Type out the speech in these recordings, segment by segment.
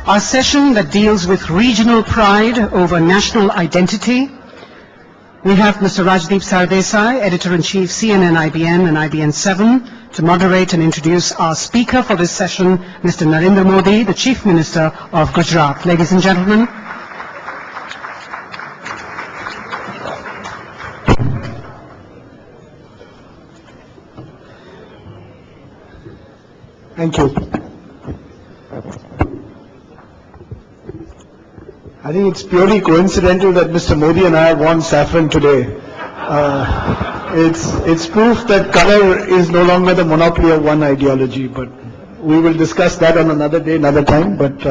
our session that deals with regional pride over national identity. We have Mr. Rajdeep Sardesai, Editor-in-Chief, CNN-IBN and IBN7, to moderate and introduce our speaker for this session, Mr. Narendra Modi, the Chief Minister of Gujarat. Ladies and gentlemen. Thank you. I think it's purely coincidental that Mr. Modi and I have worn saffron today. It's proof that color is no longer the monopoly of one ideology, but we will discuss that on another day, another time. But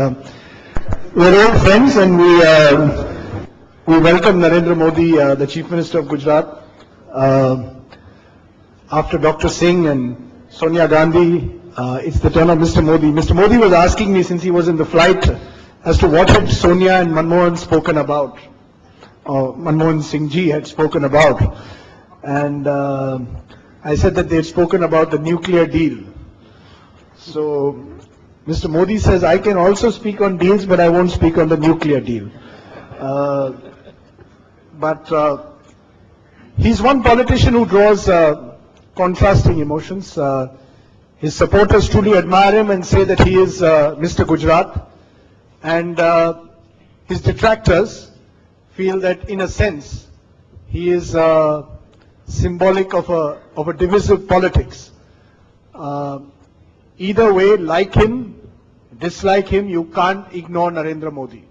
we're all friends, and we welcome Narendra Modi, the Chief Minister of Gujarat, after Dr. Singh and Sonia Gandhi. It's the turn of Mr. Modi. Mr. Modi was asking me since he was in the flight as to what had Sonia and Manmohan spoken about, or Manmohan Singh ji had spoken about. And I said that they had spoken about the nuclear deal. So Mr. Modi says, I can also speak on deals, but I won't speak on the nuclear deal. But he's one politician who draws contrasting emotions. His supporters truly admire him and say that he is Mr. Gujarat. And his detractors feel that, in a sense, he is symbolic of a divisive politics. Either way, like him, dislike him, you can't ignore Narendra Modi.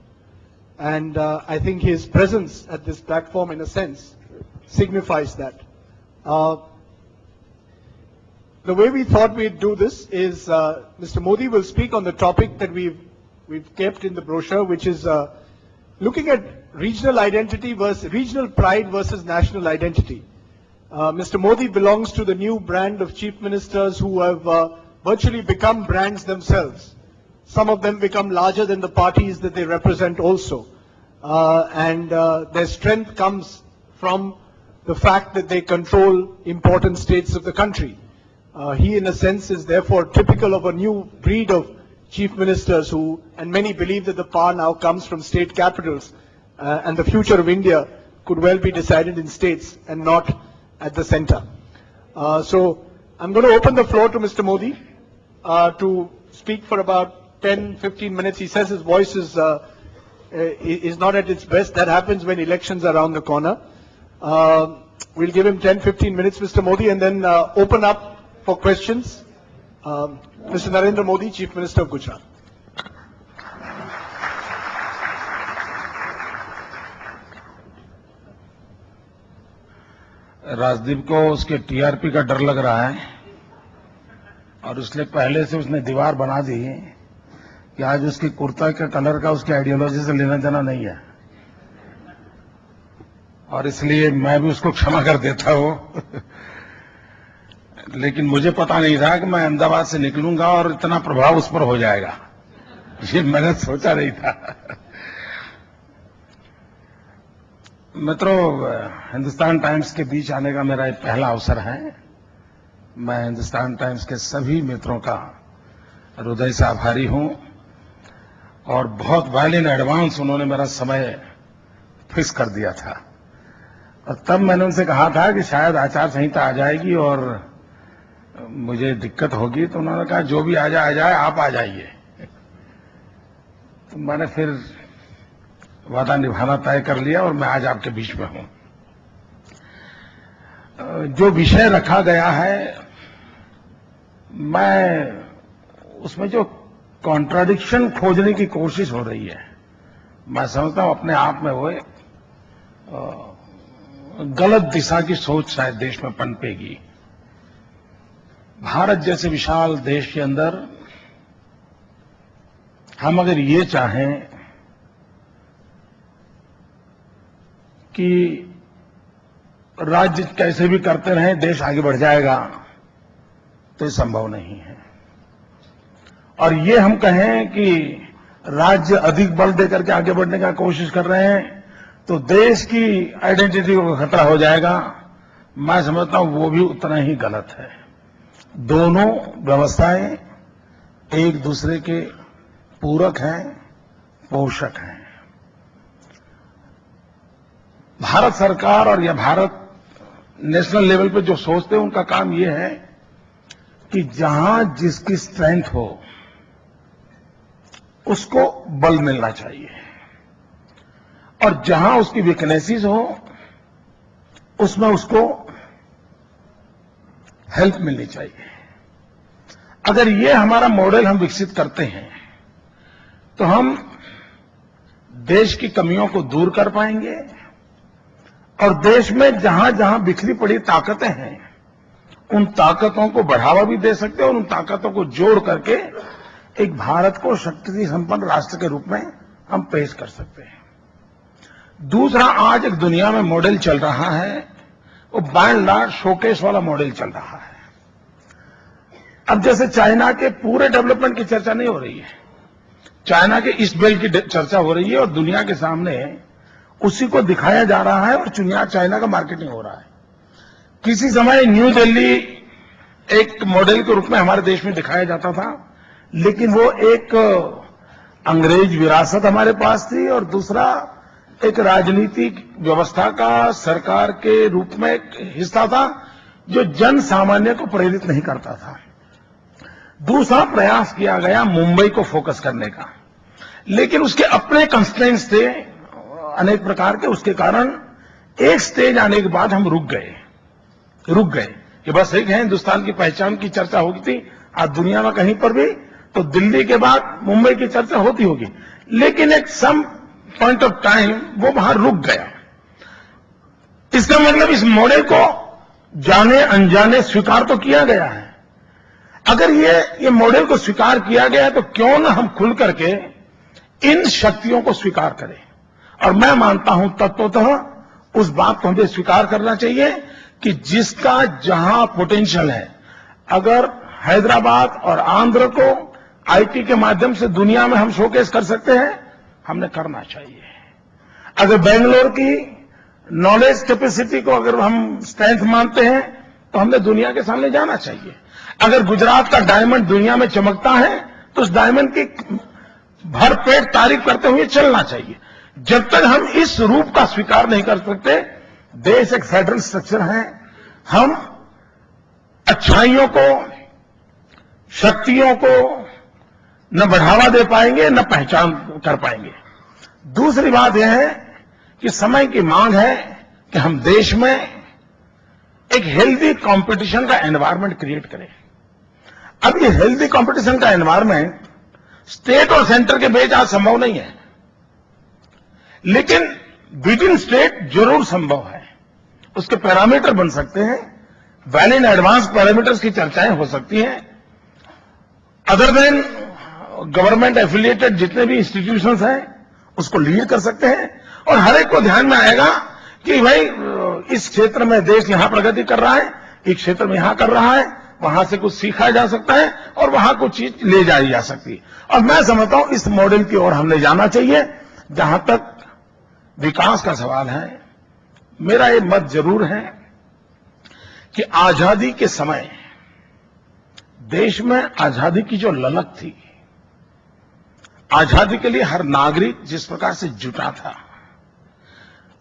And I think his presence at this platform, in a sense, signifies that. The way we thought we'd do this is Mr. Modi will speak on the topic that we've kept in the brochure, which is looking at regional identity versus regional pride versus national identity. Mr. Modi belongs to the new brand of chief ministers who have virtually become brands themselves. Some of them become larger than the parties that they represent also. And their strength comes from the fact that they control important states of the country. He, in a sense, is therefore typical of a new breed of chief ministers who, and many believe that the power now comes from state capitals, and the future of India could well be decided in states and not at the center. So I'm going to open the floor to Mr. Modi to speak for about 10-15 minutes. He says his voice is not at its best. That happens when elections are around the corner. We'll give him 10-15 minutes, Mr. Modi, and then open up for questions. Mr. Narendra Modi, Chief Minister of Gujarat. Rajdeep को उसके TRP का डर लग रहा है और इसलिए पहले से उसने दीवार बना दी कि आज उसकी कुर्ता के कलर का उसकी आइडियोलॉजी से लेना देना नहीं है, और इसलिए मैं भी उसको क्षमा कर देता हूं। लेकिन मुझे पता नहीं था कि मैं अहमदाबाद से निकलूंगा और इतना प्रभाव उस पर हो जाएगा, ये मैंने सोचा नहीं था। मित्रों, हिंदुस्तान टाइम्स के बीच आने का मेरा एक पहला अवसर है। मैं हिंदुस्तान टाइम्स के सभी मित्रों का हृदय से आभारी हूं और बहुत वेल इन एडवांस उन्होंने मेरा समय फिक्स कर दिया था, और तब मैंने उनसे कहा था कि शायद आचार संहिता आ जाएगी और मुझे दिक्कत होगी, तो उन्होंने कहा जो भी आ जाए आप आ जाइए। तो मैंने फिर वादा निभाना तय कर लिया और मैं आज आपके बीच में हूं। जो विषय रखा गया है, मैं उसमें जो कॉन्ट्राडिक्शन खोजने की कोशिश हो रही है, मैं समझता हूं अपने आप में वो गलत दिशा की सोच शायद देश में पनपेगी। भारत जैसे विशाल देश के अंदर हम अगर ये चाहें कि राज्य कैसे भी करते रहें देश आगे बढ़ जाएगा, तो ये संभव नहीं है। और ये हम कहें कि राज्य अधिक बल देकर के आगे बढ़ने का कोशिश कर रहे हैं तो देश की आइडेंटिटी को खतरा हो जाएगा, मैं समझता हूं वो भी उतना ही गलत है। दोनों व्यवस्थाएं एक दूसरे के पूरक हैं, पोषक हैं। भारत सरकार और या भारत नेशनल लेवल पे जो सोचते हैं उनका काम यह है कि जहां जिसकी स्ट्रेंथ हो उसको बल मिलना चाहिए और जहां उसकी वीकनेसेस हो उसमें उसको हेल्प मिलनी चाहिए। अगर ये हमारा मॉडल हम विकसित करते हैं तो हम देश की कमियों को दूर कर पाएंगे और देश में जहां जहां बिखरी पड़ी ताकतें हैं उन ताकतों को बढ़ावा भी दे सकते हैं और उन ताकतों को जोड़ करके एक भारत को शक्ति संपन्न राष्ट्र के रूप में हम पेश कर सकते हैं। दूसरा, आज एक दुनिया में मॉडल चल रहा है वो बाय एंड लार्ज शोकेस वाला मॉडल चल रहा है। अब जैसे चाइना के पूरे डेवलपमेंट की चर्चा नहीं हो रही है, चाइना के ईस्ट बेल्ट की चर्चा हो रही है और दुनिया के सामने उसी को दिखाया जा रहा है और चाइना का मार्केटिंग हो रहा है। किसी समय न्यू दिल्ली एक मॉडल के रूप में हमारे देश में दिखाया जाता था, लेकिन वो एक अंग्रेज विरासत हमारे पास थी और दूसरा एक राजनीतिक व्यवस्था का सरकार के रूप में एक हिस्सा था जो जन सामान्य को प्रेरित नहीं करता था। दूसरा प्रयास किया गया मुंबई को फोकस करने का, लेकिन उसके अपने कंस्ट्रेंट्स थे अनेक प्रकार के, उसके कारण एक स्टेज आने के बाद हम रुक गए कि बस एक है हिंदुस्तान की पहचान की चर्चा होगी थी, आज दुनिया में कहीं पर भी तो दिल्ली के बाद मुंबई की चर्चा होती होगी, लेकिन एक सम पॉइंट ऑफ टाइम वो वहां रुक गया। इसका मतलब इस मॉडल को जाने अनजाने स्वीकार तो किया गया है। अगर ये मॉडल को स्वीकार किया गया है तो क्यों न हम खुल करके इन शक्तियों को स्वीकार करें। और मैं मानता हूं तत्वतः उस बात को हमें स्वीकार करना चाहिए कि जिसका जहां पोटेंशियल है, अगर हैदराबाद और आंध्र को आईटी के माध्यम से दुनिया में हम शोकेस कर सकते हैं, हमने करना चाहिए। अगर बेंगलोर की नॉलेज कैपेसिटी को अगर हम स्ट्रेंथ मानते हैं तो हमने दुनिया के सामने जाना चाहिए। अगर गुजरात का डायमंड दुनिया में चमकता है तो उस डायमंड की भरपेट तारीफ करते हुए चलना चाहिए। जब तक हम इस रूप का स्वीकार नहीं कर सकते, देश एक फेडरल स्ट्रक्चर है, हम अच्छाइयों को, शक्तियों को न बढ़ावा दे पाएंगे न पहचान कर पाएंगे। दूसरी बात यह है कि समय की मांग है कि हम देश में एक हेल्दी कंपटीशन का एनवायरनमेंट क्रिएट करें। अब ये हेल्दी कंपटीशन का एनवायरनमेंट स्टेट और सेंटर के बीच आज संभव नहीं है, लेकिन विद इन स्टेट जरूर संभव है। उसके पैरामीटर बन सकते हैं, वैलिड एडवांस पैरामीटर्स की चर्चाएं हो सकती हैं। अदर देन गवर्नमेंट एफिलिएटेड जितने भी इंस्टीट्यूशंस हैं उसको लीड कर सकते हैं और हर एक को ध्यान में आएगा कि भाई इस क्षेत्र में देश यहां प्रगति कर रहा है, एक क्षेत्र में यहां कर रहा है, वहां से कुछ सीखा जा सकता है और वहां कुछ चीज ले जाई जा सकती है। और मैं समझता हूं इस मॉडल की ओर हमने जाना चाहिए। जहां तक विकास का सवाल है, मेरा ये मत जरूर है कि आजादी के समय देश में आजादी की जो ललक थी, आजादी के लिए हर नागरिक जिस प्रकार से जुटा था,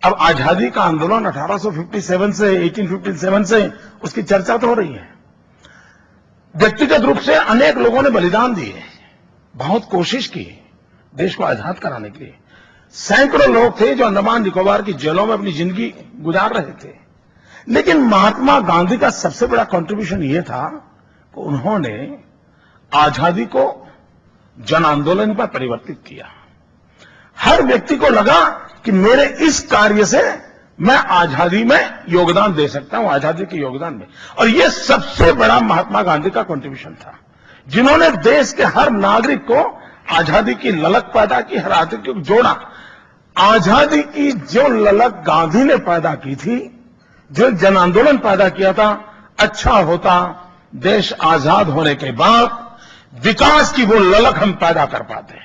अब आजादी का आंदोलन 1857 से 1857 से उसकी चर्चा तो हो रही है। व्यक्तिगत रूप से अनेक लोगों ने बलिदान दिए, बहुत कोशिश की देश को आजाद कराने के लिए। सैकड़ों लोग थे जो अंडमान निकोबार की जेलों में अपनी जिंदगी गुजार रहे थे, लेकिन महात्मा गांधी का सबसे बड़ा कंट्रीब्यूशन यह था कि उन्होंने आजादी को जन आंदोलन पर परिवर्तित किया। हर व्यक्ति को लगा कि मेरे इस कार्य से मैं आजादी में योगदान दे सकता हूं, आजादी के योगदान में। और यह सबसे बड़ा महात्मा गांधी का कंट्रीब्यूशन था, जिन्होंने देश के हर नागरिक को आजादी की ललक पैदा की, हर आदमी को जोड़ा। आजादी की जो ललक गांधी ने पैदा की थी, जो जन आंदोलन पैदा किया था, अच्छा होता देश आजाद होने के बाद विकास की वो ललक हम पैदा कर पाते हैं।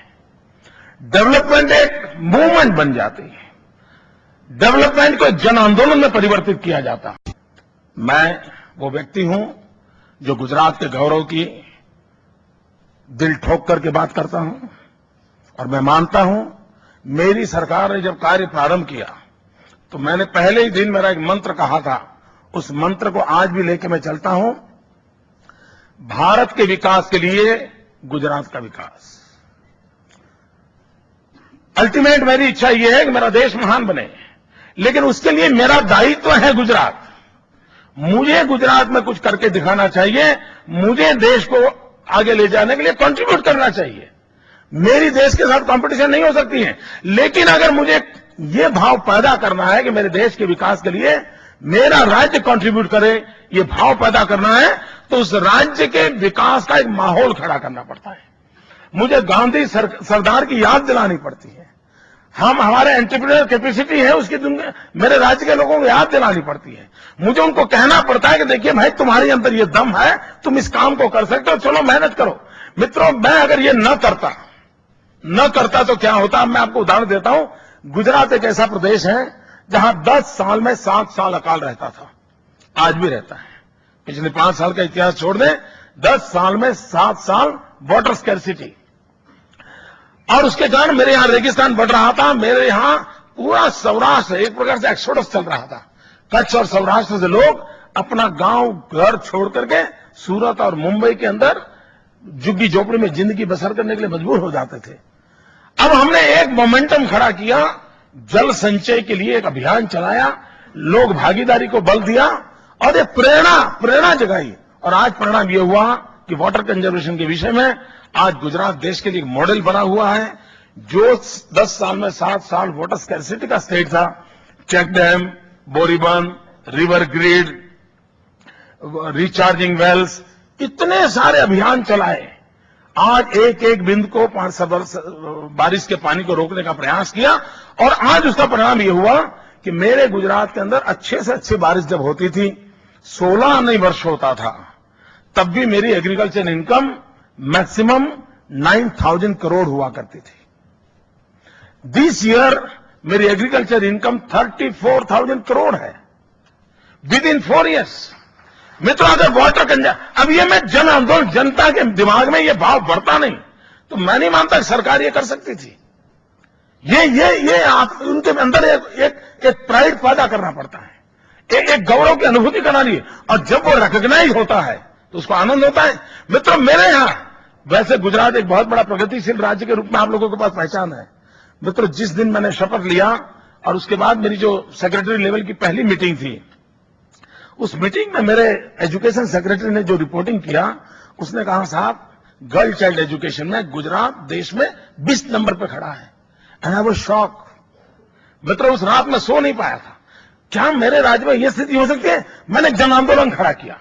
डेवलपमेंट एक मूवमेंट बन जाती है, डेवलपमेंट को जन आंदोलन में परिवर्तित किया जाता। मैं वो व्यक्ति हूं जो गुजरात के गौरव की दिल ठोक करके बात करता हूं और मैं मानता हूं, मेरी सरकार ने जब कार्य प्रारंभ किया तो मैंने पहले ही दिन मेरा एक मंत्र कहा था, उस मंत्र को आज भी लेके मैं चलता हूं, भारत के विकास के लिए गुजरात का विकास। अल्टीमेट मेरी इच्छा यह है कि मेरा देश महान बने, लेकिन उसके लिए मेरा दायित्व है गुजरात। मुझे गुजरात में कुछ करके दिखाना चाहिए, मुझे देश को आगे ले जाने के लिए कंट्रीब्यूट करना चाहिए। मेरी देश के साथ कंपटीशन नहीं हो सकती है, लेकिन अगर मुझे ये भाव पैदा करना है कि मेरे देश के विकास के लिए मेरा राज्य कंट्रीब्यूट करे, ये भाव पैदा करना है, तो उस राज्य के विकास का एक माहौल खड़ा करना पड़ता है। मुझे गांधी सरदार की याद दिलानी पड़ती है। हमारे एंटरप्रेन्योर कैपेसिटी है, उसकी मेरे राज्य के लोगों को याद दिलानी पड़ती है। मुझे उनको कहना पड़ता है कि देखिए भाई, तुम्हारे अंदर ये दम है, तुम इस काम को कर सकते हो, चलो मेहनत करो। मित्रों, मैं अगर ये न करता तो क्या होता। मैं आपको उदाहरण देता हूं। गुजरात एक ऐसा प्रदेश है जहां 10 साल में 7 साल अकाल रहता था, आज भी रहता है। पिछले 5 साल का इतिहास छोड़ दें, 10 साल में 7 साल वाटर स्कैर्सिटी, और उसके कारण मेरे यहां रेगिस्तान बढ़ रहा था। मेरे यहां पूरा सौराष्ट्र एक प्रकार से एक्सोडस चल रहा था। कच्छ और सौराष्ट्र से लोग अपना गांव घर छोड़ करके सूरत और मुंबई के अंदर झुग्गी झोपड़ी में जिंदगी बसर करने के लिए मजबूर हो जाते थे। अब हमने एक मोमेंटम खड़ा किया, जल संचय के लिए एक अभियान चलाया, लोग भागीदारी को बल दिया और ये प्रेरणा जगाई। और आज परिणाम ये हुआ कि वाटर कंजर्वेशन के विषय में आज गुजरात देश के लिए एक मॉडल बना हुआ है। जो 10 साल में 7 साल वाटर स्कैर्सिटी का स्टेट था, चेक डैम, बोरीबंद, रिवर ग्रिड, रिचार्जिंग वेल्स, इतने सारे अभियान चलाए। आज एक एक बिंदु को बारिश के पानी को रोकने का प्रयास किया, और आज उसका परिणाम यह हुआ कि मेरे गुजरात के अंदर अच्छे से अच्छी बारिश जब होती थी, 16 नहीं वर्ष होता था, तब भी मेरी एग्रीकल्चर इनकम मैक्सिमम 9,000 करोड़ हुआ करती थी। दिस ईयर मेरी एग्रीकल्चर इनकम 34,000 करोड़ है विद इन 4 years। मित्रों, अगर वाटर अब ये मैं जन आंदोलन, जनता के दिमाग में ये भाव बढ़ता नहीं तो मैं नहीं मानता कि सरकार ये कर सकती थी। ये आप उनके अंदर एक प्राइड पैदा करना पड़ता है, एक गौरव की अनुभूति करानी है, और जब वो रिकॉग्नाइज होता है तो उसको आनंद होता है। मित्रों, मेरे यहां वैसे गुजरात एक बहुत बड़ा प्रगतिशील राज्य के रूप में आप लोगों के पास पहचान है। मित्रों, जिस दिन मैंने शपथ लिया और उसके बाद मेरी जो सेक्रेटरी लेवल की पहली मीटिंग थी, उस मीटिंग में मेरे एजुकेशन सेक्रेटरी ने जो रिपोर्टिंग किया, उसने कहा साहब, गर्ल चाइल्ड एजुकेशन में गुजरात देश में 20 नंबर पे खड़ा है। And I was shock. मित्रों, उस रात में सो नहीं पाया था। क्या मेरे राज्य में यह स्थिति हो सकती है? मैंने जन आंदोलन खड़ा किया।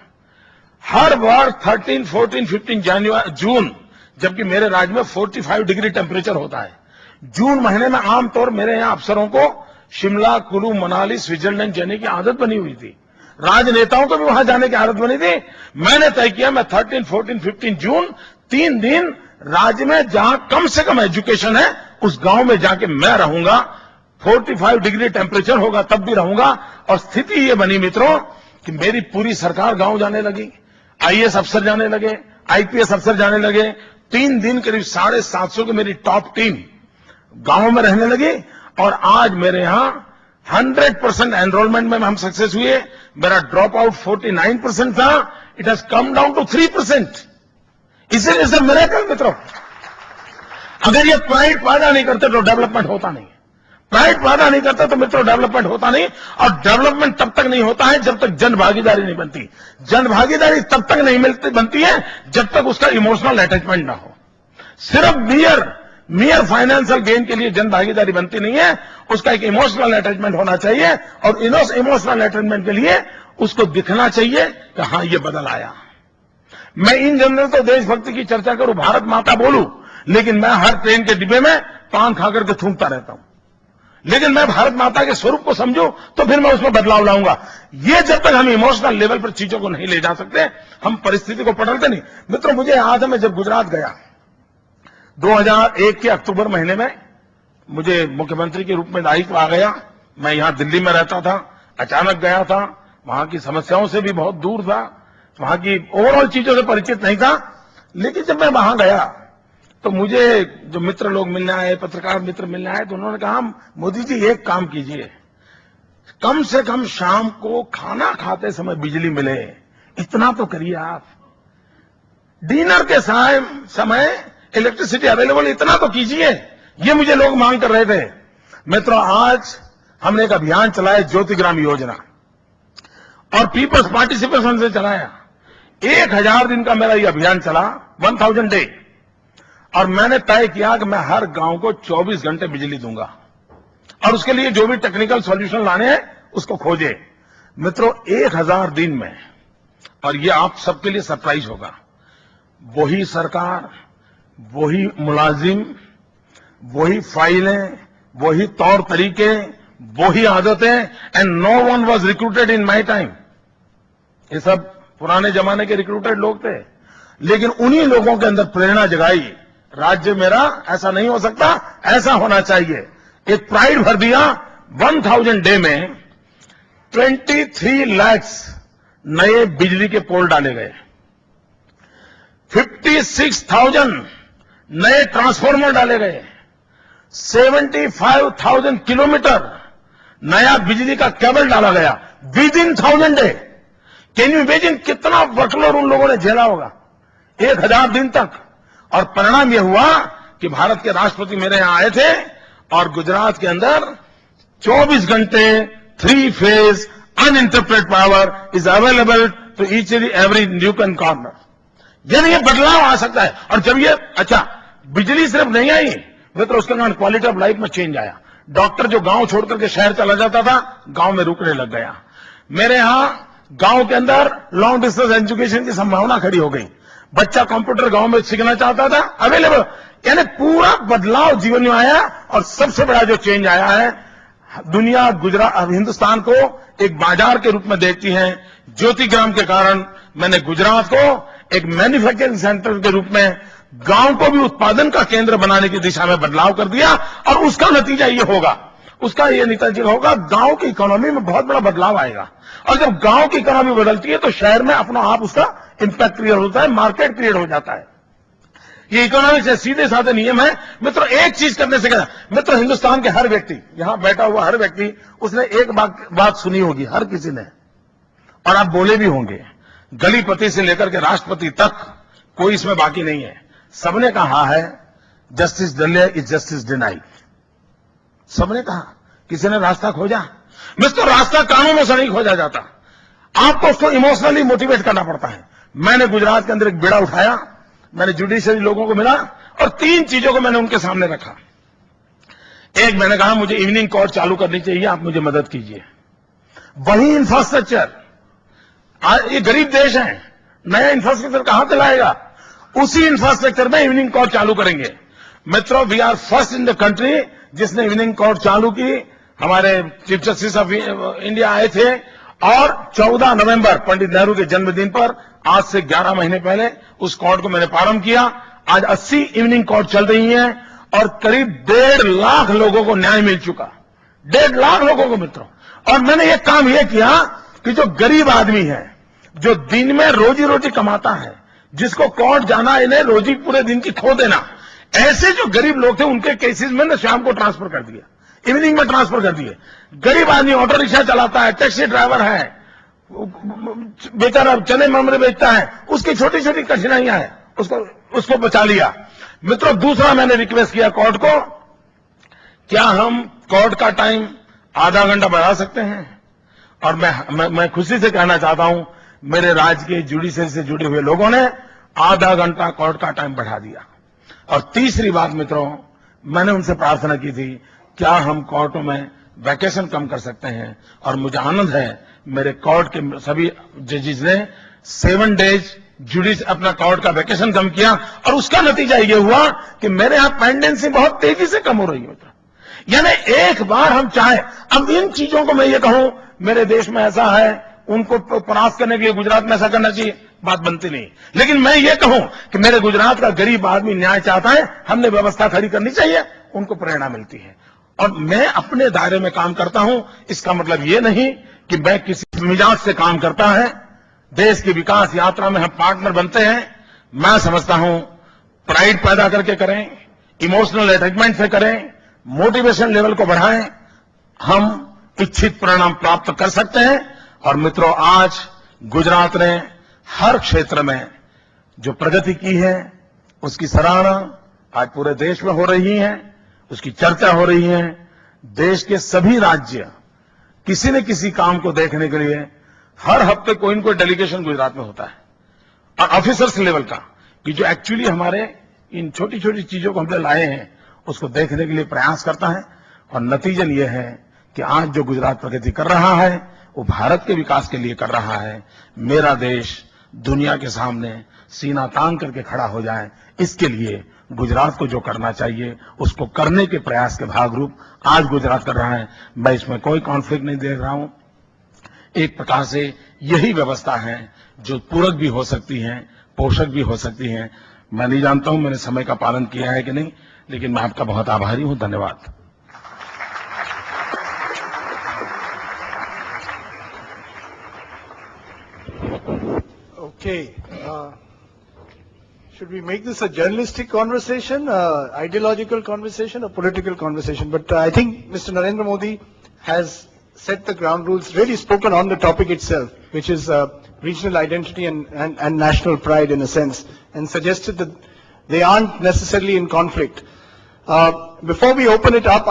हर बार 13, 14, 15 जून, जबकि मेरे राज्य में 45 डिग्री टेम्परेचर होता है, जून महीने में आमतौर मेरे यहां अफसरों को शिमला, कुल्लू, मनाली, स्विट्जरलैंड जाने की आदत बनी हुई थी। राजनेताओं को भी वहां जाने की आदत बनी थी। मैंने तय किया मैं 13, 14, 15 जून 3 दिन राज्य में जहां कम से कम एजुकेशन है उस गांव में जाके मैं रहूंगा। 45 डिग्री टेम्परेचर होगा तब भी रहूंगा। और स्थिति ये बनी मित्रों कि मेरी पूरी सरकार गांव जाने लगी, आईएएस अफसर जाने लगे, आईपीएस अफसर जाने लगे। 3 दिन करीब 750 की मेरी टॉप टीम गांव में रहने लगी। और आज मेरे यहां 100% एनरोलमेंट में हम सक्सेस हुए। मेरा ड्रॉप आउट 49% था, it has come down to 3%। इसीलिए इज अ मिरेकल मित्रों। अगर ये प्राइड पैदा नहीं करते तो डेवलपमेंट होता नहीं। प्राइड पैदा नहीं करते तो मित्रों डेवलपमेंट होता नहीं। और डेवलपमेंट तब तक नहीं होता है जब तक जन भागीदारी नहीं बनती। जन भागीदारी तब तक नहीं बनती है जब तक उसका इमोशनल अटैचमेंट ना हो। सिर्फ मियर फाइनेंशियल गेन के लिए जन भागीदारी बनती नहीं है, उसका एक इमोशनल अटैचमेंट होना चाहिए। और इमोशनल अटैचमेंट के लिए उसको दिखना चाहिए कि हां ये बदल आया। मैं इन जनरल तो देशभक्ति की चर्चा करूं, भारत माता बोलूं, लेकिन मैं हर ट्रेन के डिब्बे में पान खाकर के थूकता रहता हूं। लेकिन मैं भारत माता के स्वरूप को समझूं तो फिर मैं उसमें बदलाव लाऊंगा। ये जब तक हम इमोशनल लेवल पर चीजों को नहीं ले जा सकते, हम परिस्थिति को पकड़ते नहीं। मित्रों, मुझे याद है मैं जब गुजरात गया 2001 के अक्टूबर महीने में, मुझे मुख्यमंत्री के रूप में दायित्व आ गया। मैं यहां दिल्ली में रहता था, अचानक गया था, वहां की समस्याओं से भी बहुत दूर था, वहां की ओवरऑल चीजों से परिचित नहीं था। लेकिन जब मैं वहां गया तो मुझे जो मित्र लोग मिलने आए, पत्रकार मित्र मिलने आए, तो उन्होंने कहा मोदी जी एक काम कीजिए, कम से कम शाम को खाना खाते समय बिजली मिले, इतना तो करिए आप। डिनर के समय इलेक्ट्रिसिटी अवेलेबल, इतना तो कीजिए। ये मुझे लोग मांग कर रहे थे। मित्रों, आज हमने एक अभियान चलाया, ज्योतिग्राम योजना, और पीपल्स पार्टिसिपेशन से चलाया। 1000 दिन का मेरा ये अभियान चला, 1000 डे, और मैंने तय किया कि मैं हर गांव को 24 घंटे बिजली दूंगा, और उसके लिए जो भी टेक्निकल सॉल्यूशन लाने हैं उसको खोजे। मित्रों, 1000 दिन में, और ये आप सबके लिए सरप्राइज होगा, वही सरकार, वही मुलाजिम, वही फाइलें, वही तौर तरीके, वही आदतें, and no one was recruited in my time. ये सब पुराने जमाने के रिक्रूटेड लोग थे, लेकिन उन्हीं लोगों के अंदर प्रेरणा जगाई, राज्य मेरा ऐसा नहीं हो सकता, ऐसा होना चाहिए। एक प्राइड भर दिया। 1000 डे में 23 लाख नए बिजली के पोल डाले गए, 56,000 नए ट्रांसफार्मर डाले गए, 75,000 किलोमीटर नया बिजली का केबल डाला गया with in 1000 day. Can you imagine कितना वर्कलोड उन लोगों ने झेला होगा 1000 दिन तक। और परिणाम यह हुआ कि भारत के राष्ट्रपति मेरे यहां आए थे, और गुजरात के अंदर 24 घंटे 3 phase uninterrupted power is available to each and every nook and corner. यानी ये बदलाव आ सकता है। और जब ये बिजली सिर्फ नहीं आई मित्र, उसके कारण क्वालिटी ऑफ लाइफ में चेंज आया। डॉक्टर जो गांव छोड़कर के शहर चला जाता था, गांव में रुकने लग गया। मेरे यहां गांव के अंदर लॉन्ग डिस्टेंस एजुकेशन की संभावना खड़ी हो गई। बच्चा कंप्यूटर गांव में सीखना चाहता था, अवेलेबल। यानी पूरा बदलाव जीवन में आया। और सबसे बड़ा जो चेंज आया है, दुनिया गुजरात हिंदुस्तान को एक बाजार के रूप में देखती है। ज्योतिग्राम के कारण मैंने गुजरात को एक मैन्युफैक्चरिंग सेंटर के रूप में, गांव को भी उत्पादन का केंद्र बनाने की दिशा में बदलाव कर दिया। और उसका नतीजा ये होगा, गांव की इकोनॉमी में बहुत बड़ा बदलाव आएगा। और जब गांव की इकोनॉमी बदलती है तो शहर में अपना आप उसका इंपैक्ट क्रिएट होता है, मार्केट क्रिएट हो जाता है। ये इकोनॉमिक्स से सीधे साधे नियम है। मित्रों, एक चीज करने से क्या, मित्रों, हिंदुस्तान के हर व्यक्ति, यहां बैठा हुआ हर व्यक्ति, उसने एक बात सुनी होगी, हर किसी ने, और आप बोले भी होंगे। गलीपति से लेकर के राष्ट्रपति तक कोई इसमें बाकी नहीं है। सबने कहा है justice delay is justice deny. सबने कहा, किसी ने रास्ता खोजा। मिस्टर, रास्ता कानूनों से नहीं खोजा जाता, आपको उसको इमोशनली मोटिवेट करना पड़ता है। मैंने गुजरात के अंदर एक बेड़ा उठाया, मैंने जुडिशरी लोगों को मिला, और 3 चीजों को मैंने उनके सामने रखा। एक, मैंने कहा मुझे इवनिंग कोर्ट चालू करनी चाहिए, आप मुझे मदद कीजिए। वही इंफ्रास्ट्रक्चर, ये गरीब देश है, नया इंफ्रास्ट्रक्चर कहां से लाएगा? उसी इंफ्रास्ट्रक्चर में इवनिंग कोर्ट चालू करेंगे। मित्रों, we are first in the country जिसने इवनिंग कोर्ट चालू की। हमारे चीफ जस्टिस ऑफ इंडिया आए थे, और 14 नवंबर पंडित नेहरू के जन्मदिन पर, आज से 11 महीने पहले, उस कोर्ट को मैंने प्रारंभ किया। आज 80 इवनिंग कोर्ट चल रही हैं, और करीब 1.5 लाख लोगों को न्याय मिल चुका। 1.5 लाख लोगों को मित्रों। और मैंने ये काम यह किया कि जो गरीब आदमी है, जो दिन में रोजी रोटी कमाता है, जिसको कोर्ट जाना, इन्हें रोजी पूरे दिन की खो देना, ऐसे जो गरीब लोग थे, उनके केसेस में शाम को ट्रांसफर कर दिया, इवनिंग में ट्रांसफर कर दिए। गरीब आदमी ऑटो रिक्शा चलाता है, टैक्सी ड्राइवर है, बेचारा चने ममरे बेचता है, उसकी छोटी छोटी कठिनाइयां हैं, उसको बचा लिया। मित्रों, दूसरा मैंने रिक्वेस्ट किया कोर्ट को, क्या हम कोर्ट का टाइम आधा घंटा बढ़ा सकते हैं? और मैं खुशी से कहना चाहता हूं, मेरे राज्य के जुडिशरी से जुड़े हुए लोगों ने आधा घंटा कोर्ट का टाइम बढ़ा दिया। और तीसरी बात मित्रों, मैंने उनसे प्रार्थना की थी, क्या हम कोर्टों में वैकेशन कम कर सकते हैं? और मुझे आनंद है, मेरे कोर्ट के सभी जजेस ने 7 डेज जुडिस अपना कोर्ट का वैकेशन कम किया, और उसका नतीजा ये हुआ कि मेरे यहां पेंडेंसी बहुत तेजी से कम हो रही है। यानी एक बार हम चाहें, अब इन चीजों को मैं ये कहूं मेरे देश में ऐसा है, उनको परास्त करने के लिए गुजरात में ऐसा करना चाहिए, बात बनती नहीं। लेकिन मैं ये कहूं कि मेरे गुजरात का गरीब आदमी न्याय चाहता है, हमने व्यवस्था खड़ी करनी चाहिए, उनको प्रेरणा मिलती है। और मैं अपने दायरे में काम करता हूं, इसका मतलब ये नहीं कि मैं किसी मिजाज से काम करता है। देश की विकास यात्रा में हम पार्टनर बनते हैं। मैं समझता हूं प्राइड पैदा करके करें, इमोशनल अटैचमेंट से करें, मोटिवेशन लेवल को बढ़ाएं, हम इच्छित परिणाम प्राप्त कर सकते हैं। और मित्रों, आज गुजरात ने हर क्षेत्र में जो प्रगति की है उसकी सराहना आज पूरे देश में हो रही है, उसकी चर्चा हो रही है। देश के सभी राज्य किसी न किसी काम को देखने के लिए हर हफ्ते कोई न कोई डेलीगेशन गुजरात में होता है, और ऑफिसर्स लेवल का, कि जो एक्चुअली हमारे इन छोटी छोटी चीजों को हमने लाए हैं उसको देखने के लिए प्रयास करता है। और नतीजन ये है कि आज जो गुजरात प्रगति कर रहा है वो भारत के विकास के लिए कर रहा है। मेरा देश दुनिया के सामने सीना तान करके खड़ा हो जाए, इसके लिए गुजरात को जो करना चाहिए उसको करने के प्रयास के भागरूप आज गुजरात कर रहा है। मैं इसमें कोई कॉन्फ्लिक्ट नहीं देख रहा हूं। एक प्रकार से यही व्यवस्था है जो पूरक भी हो सकती है, पोषक भी हो सकती है। मैं नहीं जानता हूं मैंने समय का पालन किया है कि नहीं, लेकिन मैं आपका बहुत आभारी हूं। धन्यवाद। Okay. Should we make this a journalistic conversation, ideological conversation, or political conversation? But I think Mr. Narendra Modi has set the ground rules, really spoken on the topic itself, which is regional identity and national pride in a sense, and suggested that they aren't necessarily in conflict. Before we open it up,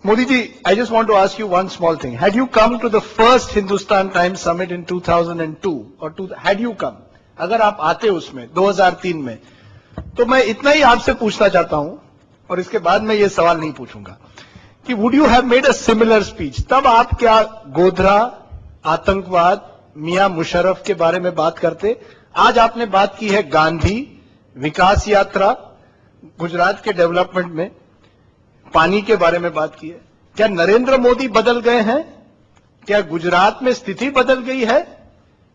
Modi ji, I just want to ask you one small thing. Had you come to the first Hindustan Times Summit in 2002, or had you come? अगर आप आते उसमें 2003 में, तो मैं इतना ही आपसे पूछना चाहता हूं, और इसके बाद मैं ये सवाल नहीं पूछूंगा कि would you have made a similar speech? तब आप क्या गोधरा, आतंकवाद, मियां मुशर्रफ के बारे में बात करते? आज आपने बात की है गांधी, विकास यात्रा, गुजरात के डेवलपमेंट में, पानी के बारे में बात की है। क्या नरेंद्र मोदी बदल गए हैं? क्या गुजरात में स्थिति बदल गई है?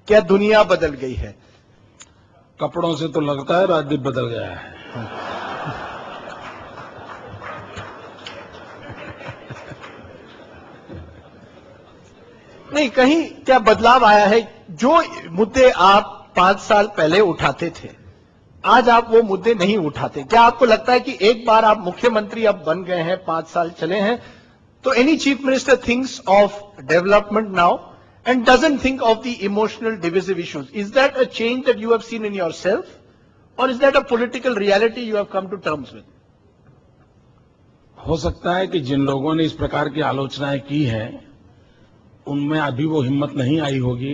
क्या दुनिया बदल गई है? कपड़ों से तो लगता है राजदीप बदल गया है। नहीं, कहीं क्या बदलाव आया है? जो मुद्दे आप 5 साल पहले उठाते थे, आज आप वो मुद्दे नहीं उठाते। क्या आपको लगता है कि एक बार आप मुख्यमंत्री अब बन गए हैं, 5 साल चले हैं, तो any chief minister thinks of development now and doesn't think of the emotional divisive issues? Is that a change that you have seen in yourself, or is that a political reality you have come to terms with? हो सकता है कि जिन लोगों ने इस प्रकार की आलोचनाएं की हैं उनमें अभी वो हिम्मत नहीं आई होगी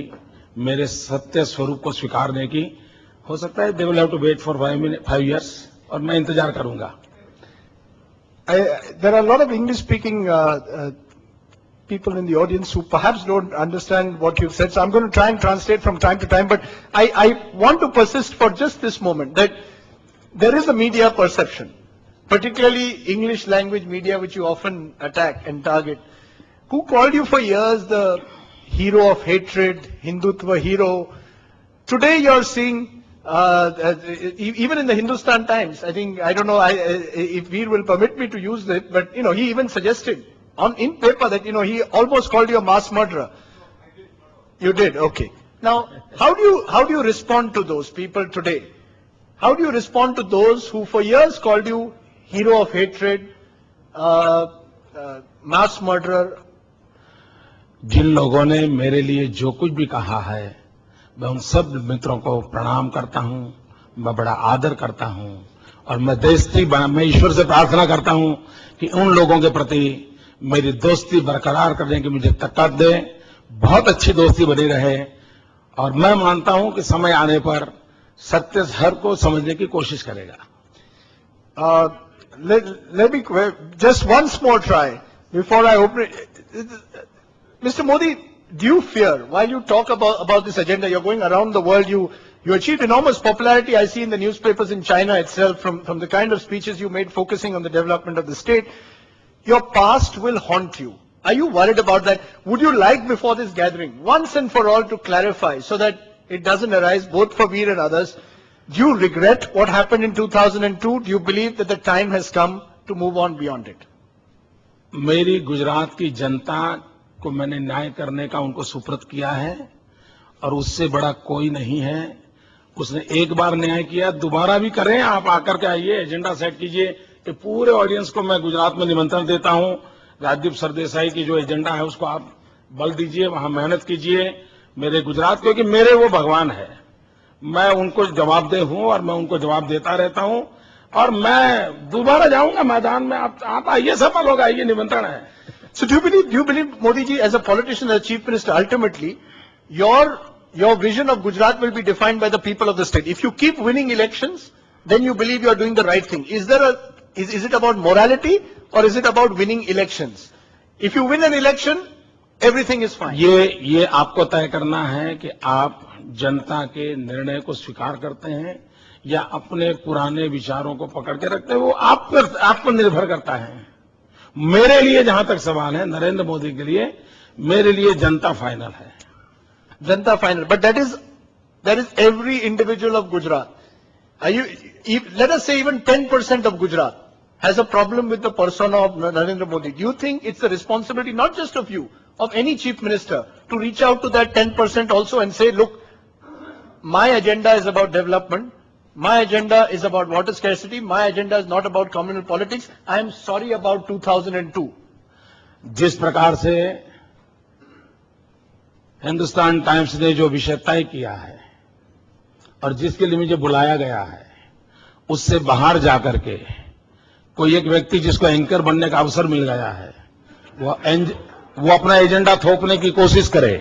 मेरे सत्य स्वरूप को स्वीकारने की। हो सकता है they will have to wait for 5 years, और मैं इंतजार करूंगा। There are a lot of English speaking people in the audience who perhaps don't understand what you've said, so I'm going to try and translate from time to time, but I want to persist for just this moment that there is a media perception, particularly English language media, which you often attack and target, who called you for years the hero of hatred, Hindutva hero. Today you're seeing, even in the Hindustan Times, I think, I don't know if Veer will permit me to use it, but he even suggested in paper that he almost called you a mass murderer. You did, okay. Now, how do you respond to those people today? How do you respond to those who for years called you hero of hatred, mass murderer? जिन लोगों ने मेरे लिए जो कुछ भी कहा है, मैं उन सब मित्रों को प्रणाम करता हूं, मैं बड़ा आदर करता हूं, और मैं ईश्वर से प्रार्थना करता हूं कि उन लोगों के प्रति मेरी दोस्ती बरकरार करने की मुझे ताकत दे, बहुत अच्छी दोस्ती बनी रहे, और मैं मानता हूं कि समय आने पर सत्य हर को समझने की कोशिश करेगा। Let me just once more try before I open it. Mr. Modi, do you fear, while you talk about this agenda, you're going around the world, you achieved enormous popularity, I see in the newspapers in China itself, from the kind of speeches you made focusing on the development of the state. Your past will haunt you. Are you worried about that? Would you like, before this gathering, once and for all to clarify so that it doesn't arise both for Veer and others? Do you regret what happened in 2002? Do you believe that the time has come to move on beyond it? मेरी गुजरात की जनता को मैंने न्याय करने का उनको सुपुर्द किया है, और उससे बड़ा कोई नहीं है। उसने एक बार न्याय किया, दोबारा भी करें। आप आकर के आइए, एजेंडा सेट कीजिए कि पूरे ऑडियंस को मैं गुजरात में निमंत्रण देता हूं। राजदीप सरदेसाई की जो एजेंडा है उसको आप बल दीजिए, वहां मेहनत कीजिए। मेरे गुजरात, क्योंकि मेरे वो भगवान है, मैं उनको जवाबदेह हूं और मैं उनको जवाब देता रहता हूं। और मैं दोबारा जाऊंगा मैदान में। आप आइए, सब लोग आइए, निमंत्रण है। So do you believe Modi ji, as a politician, as chief minister, ultimately your vision of Gujarat will be defined by the people of the state? If you keep winning elections, then you believe you are doing the right thing. Is it about morality or is it about winning elections? If you win an election, everything is fine. ये आपको तय करना है कि आप जनता के निर्णय को स्वीकार करते हैं या अपने पुराने विचारों को पकड़ के रखते हैं। वो आप पर निर्भर करता है। मेरे लिए जहां तक सवाल है, नरेंद्र मोदी के लिए, मेरे लिए जनता फाइनल है। Janta final. But that is every individual of Gujarat. Let us say even 10% of Gujarat has a problem with the persona of Narendra Modi. Do you think it's the responsibility not just of you, of any chief minister, to reach out to that 10% also and say, look, my agenda is about development. My agenda is about water scarcity. My agenda is not about communal politics. I am sorry about 2002. जिस प्रकार से Hindustan times ने जो विषय तय किया है और जिसके लिए मुझे बुलाया गया है, उससे बाहर जाकर के कोई एक व्यक्ति जिसको एंकर बनने का अवसर मिल गया है, वो अपना एजेंडा थोपने की कोशिश करे।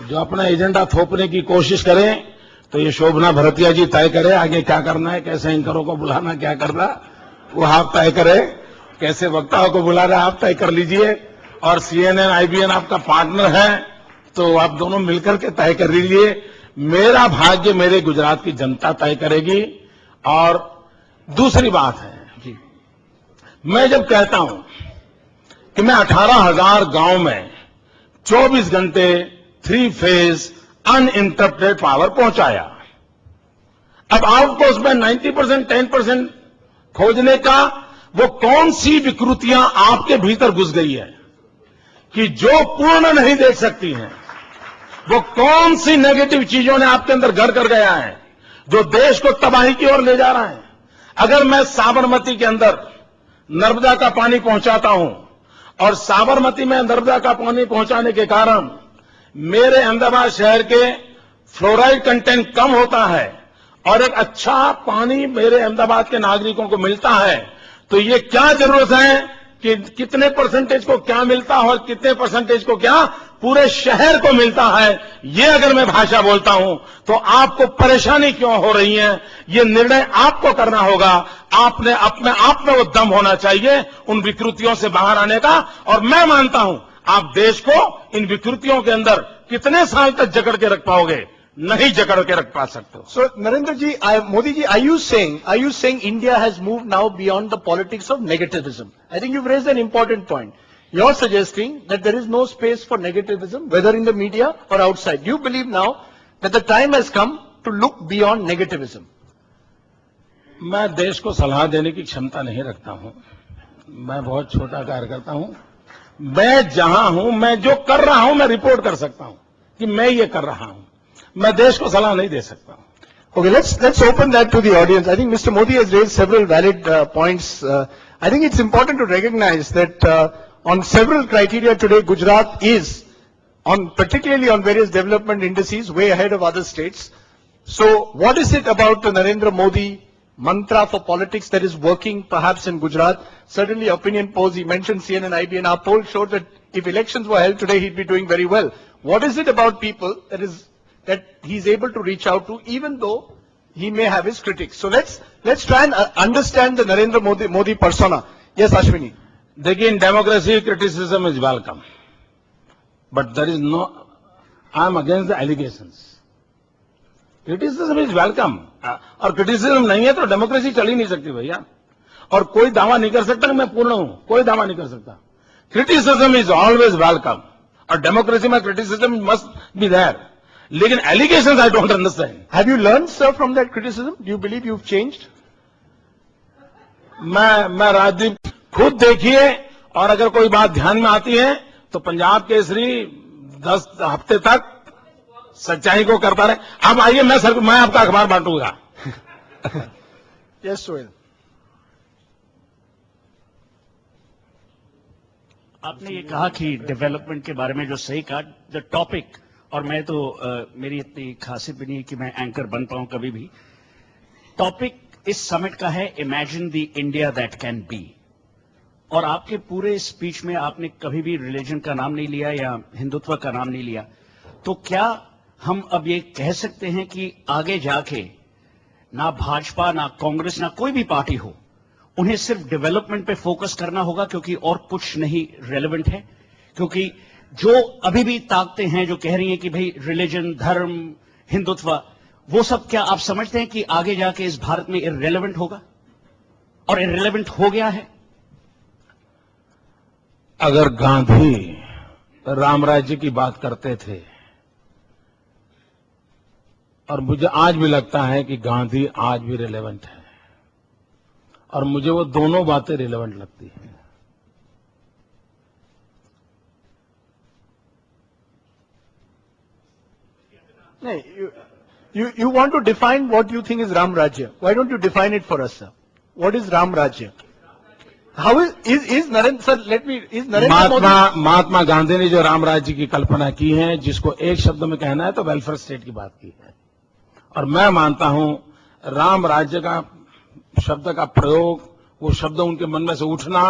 जो अपना एजेंडा थोपने की कोशिश करें, तो ये शोभना भरतिया जी तय करे आगे क्या करना है, कैसे एंकरों को बुलाना, क्या करना, वो आप तय करें। कैसे वक्ताओं को बुलाना आप तय कर लीजिए। और CNN, IBN आपका पार्टनर है, तो आप दोनों मिलकर के तय कर लीजिए। मेरा भाग्य मेरे गुजरात की जनता तय करेगी। और दूसरी बात है, मैं जब कहता हूं कि मैं 18,000 गांव में 24 घंटे 3 फेज अनइंटरप्टेड पावर पहुंचाया। अब आपको उसमें 90%, 10% खोजने का, वो कौन सी विकृतियां आपके भीतर घुस गई है कि जो पूर्ण नहीं देख सकती हैं? वो कौन सी नेगेटिव चीजों ने आपके अंदर घर कर गया है जो देश को तबाही की ओर ले जा रहा है? अगर मैं साबरमती के अंदर नर्मदा का पानी पहुंचाता हूं और साबरमती में नर्मदा का पानी पहुंचाने के कारण मेरे अहमदाबाद शहर के फ्लोराइड कंटेंट कम होता है और एक अच्छा पानी मेरे अहमदाबाद के नागरिकों को मिलता है, तो ये क्या जरूरत है कि कितने परसेंटेज को क्या मिलता है और कितने परसेंटेज को क्या पूरे शहर को मिलता है? ये अगर मैं भाषा बोलता हूं तो आपको परेशानी क्यों हो रही है? ये निर्णय आपको करना होगा। आपने अपने आप में वो दम होना चाहिए उन विकृतियों से बाहर आने का। और मैं मानता हूं आप देश को इन विकृतियों के अंदर कितने साल तक जकड़ के रख पाओगे? नहीं जकड़ के रख पा सकते हो। So Narendra ji, Modi ji, are you saying India has moved now beyond the politics of negativism? I think you've raised an important point. You're suggesting that there is no space for negativism, whether in the media or outside. Do you believe now that the time has come to look beyond negativism? मैं देश को सलाह देने की क्षमता नहीं रखता हूं। मैं बहुत छोटा कार्य करता हूं। मैं जहां हूं, मैं जो कर रहा हूं, मैं रिपोर्ट कर सकता हूं कि मैं ये कर रहा हूं। मैं देश को सलाह नहीं दे सकता। Okay, let's open that to the audience. I think Mr. Modi has raised several valid points. I think it's important to recognize that on several criteria today, Gujarat is, particularly on various development indices, way ahead of other states. So, what is it about the Narendra Modi mantra for politics that is working perhaps in Gujarat? Certainly, opinion polls, he mentioned CNN, IBN, our poll showed that if elections were held today, he'd be doing very well. What is it about people that he's able to reach out to, even though he may have his critics? So let's try and understand the Narendra Modi persona. Yes, Ashwini. देखिए, in democracy, criticism is welcome, but there is no. I am against the allegations. Criticism is welcome, और criticism नहीं है तो democracy चल ही नहीं सकती भैया। और कोई दावा नहीं कर सकता कि मैं पूर्ण हूं, कोई दावा नहीं कर सकता। Criticism is always welcome, और डेमोक्रेसी में criticism must be there. लेकिन allegations I don't understand. Have you learned, sir, from that criticism? Do you believe you've changed? मैं राजदीप खुद देखिए, और अगर कोई बात ध्यान में आती है तो पंजाब केसरी 10 हफ्ते तक सच्चाई को करता रहे। अब आइए मैं आपका अखबार बांटूंगा। यस सोहेल। आपने ये कहा कि डेवलपमेंट के बारे में जो सही कहा, द टॉपिक, और मैं तो मेरी इतनी खासियत भी नहीं है कि मैं एंकर बन पाऊं कभी भी। टॉपिक इस समिट का है imagine the India that can be, और आपके पूरे स्पीच में आपने कभी भी रिलीजन का नाम नहीं लिया या हिंदुत्व का नाम नहीं लिया। तो क्या हम अब ये कह सकते हैं कि आगे जाके ना भाजपा, ना कांग्रेस, ना कोई भी पार्टी हो, उन्हें सिर्फ डेवलपमेंट पे फोकस करना होगा क्योंकि और कुछ नहीं रेलेवेंट है? क्योंकि जो अभी भी ताकतें हैं जो कह रही हैं कि भाई रिलीजन, धर्म, हिंदुत्व, वो सब क्या आप समझते हैं कि आगे जाके इस भारत में इररेलेवेंट होगा और इररेलेवेंट हो गया है? अगर गांधी राम राज्य की बात करते थे, और मुझे आज भी लगता है कि गांधी आज भी रिलेवेंट है, और मुझे वो दोनों बातें रिलेवेंट लगती हैं। नहीं, you want to define what you think is Ram Rajya. Why don't you define it for us, sir? What is Ram Rajya? How is Narendra, sir, is Narendra Modi... Mahatma Gandhi ने जो राम राज्य की कल्पना की है, जिसको एक शब्द में कहना है तो वेलफेयर स्टेट की बात की है, और मैं मानता हूं राम राज्य का शब्द का प्रयोग, वो शब्द उनके मन में से उठना,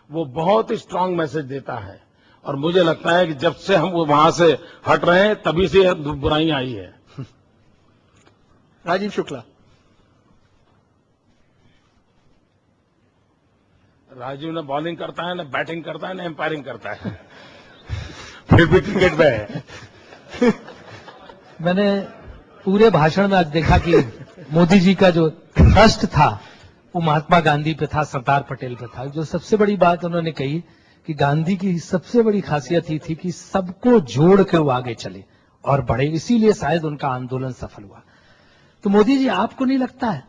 वो बहुत ही स्ट्रांग मैसेज देता है, और मुझे लगता है कि जब से हम वो वहां से हट रहे हैं तभी से बुराइयां आई है। राजीव शुक्ला। राजीव ने बॉलिंग करता है, न बैटिंग करता है, न एम्पायरिंग करता है, फिर भी क्रिकेट में है। मैंने पूरे भाषण में आज देखा कि मोदी जी का जो ट्रस्ट था वो महात्मा गांधी पे था, सरदार पटेल पे था। जो सबसे बड़ी बात उन्होंने कही कि गांधी की सबसे बड़ी खासियत ही थी कि सबको जोड़ के वो आगे चले और बढ़े, इसीलिए शायद उनका आंदोलन सफल हुआ। तो मोदी जी, आपको नहीं लगता है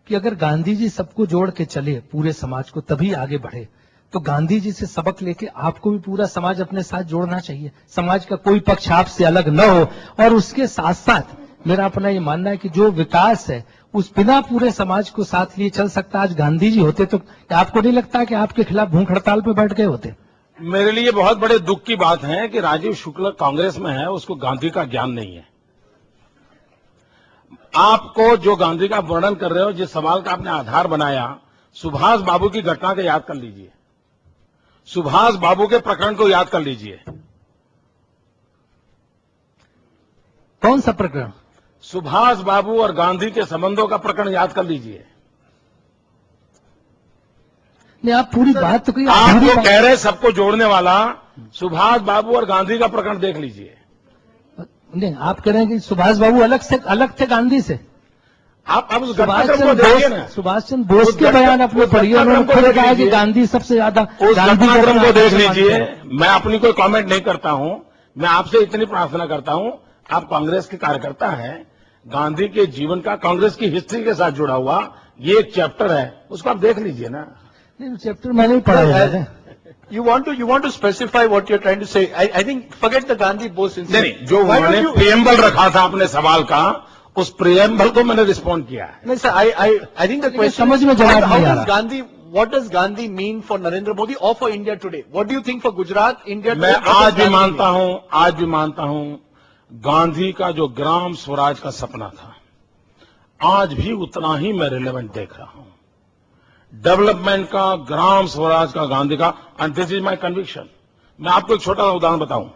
कि अगर गांधी जी सबको जोड़ के चले, पूरे समाज को, तभी आगे बढ़े, तो गांधी जी से सबक लेके आपको भी पूरा समाज अपने साथ जोड़ना चाहिए, समाज का कोई पक्ष आपसे अलग न हो। और उसके साथ साथ मेरा अपना ये मानना है कि जो विकास है उस बिना पूरे समाज को साथ लिए चल सकता। आज गांधी जी होते तो आपको नहीं लगता कि आपके खिलाफ भूख हड़ताल पे बैठ गए होते? मेरे लिए बहुत बड़े दुख की बात है कि राजीव शुक्ला कांग्रेस में है, उसको गांधी का ज्ञान नहीं है। आपको जो गांधी का वर्णन कर रहे हो, जिस सवाल का आपने आधार बनाया, सुभाष बाबू की घटना को याद कर लीजिए, सुभाष बाबू के प्रकरण को याद कर लीजिए। कौन सा प्रकरण? सुभाष बाबू और गांधी के संबंधों का प्रकरण याद कर लीजिए। नहीं, आप पूरी बात तो आप जो कह रहे सबको जोड़ने वाला, सुभाष बाबू और गांधी का प्रकरण देख लीजिए। नहीं, आप कह रहे हैं कि सुभाष बाबू अलग थे गांधी से। आप अब उस घटनाक्रम को देखिए ना, सुभाष चंद्र बोस के बयान अपने पढ़िए, उन्होंने खुद कहा कि गांधी सबसे ज्यादा। उस घटनाक्रम को देख लीजिए। मैं अपनी कोई कमेंट नहीं करता हूं, मैं आपसे इतनी प्रार्थना करता हूं, आप कांग्रेस के कार्यकर्ता हैं, गांधी के जीवन का कांग्रेस की हिस्ट्री के साथ जुड़ा हुआ ये एक चैप्टर है, उसको आप देख लीजिए ना। नहीं, चैप्टर मैंने भी पढ़ा है। You want to specify what you're trying to say. I think forget the Gandhi Bose incident. नहीं, जो उन्होंने प्रियम्बल रखा था अपने सवाल का, उस प्रियम्बल को मैंने रिस्पॉन्ड किया है। नहीं sir, I think the question समझ में जवाब नहीं आ रहा। What does Gandhi mean for Narendra Modi or for India today? What do you think for Gujarat, India today? मैं आज भी मानता हूं गांधी का जो ग्राम स्वराज का सपना था, आज भी उतना ही मैं रिलेवेंट देख रहा हूं। डेवलपमेंट का, ग्राम स्वराज का गांधी का, and this is my conviction. मैं आपको एक छोटा उदाहरण बताऊं।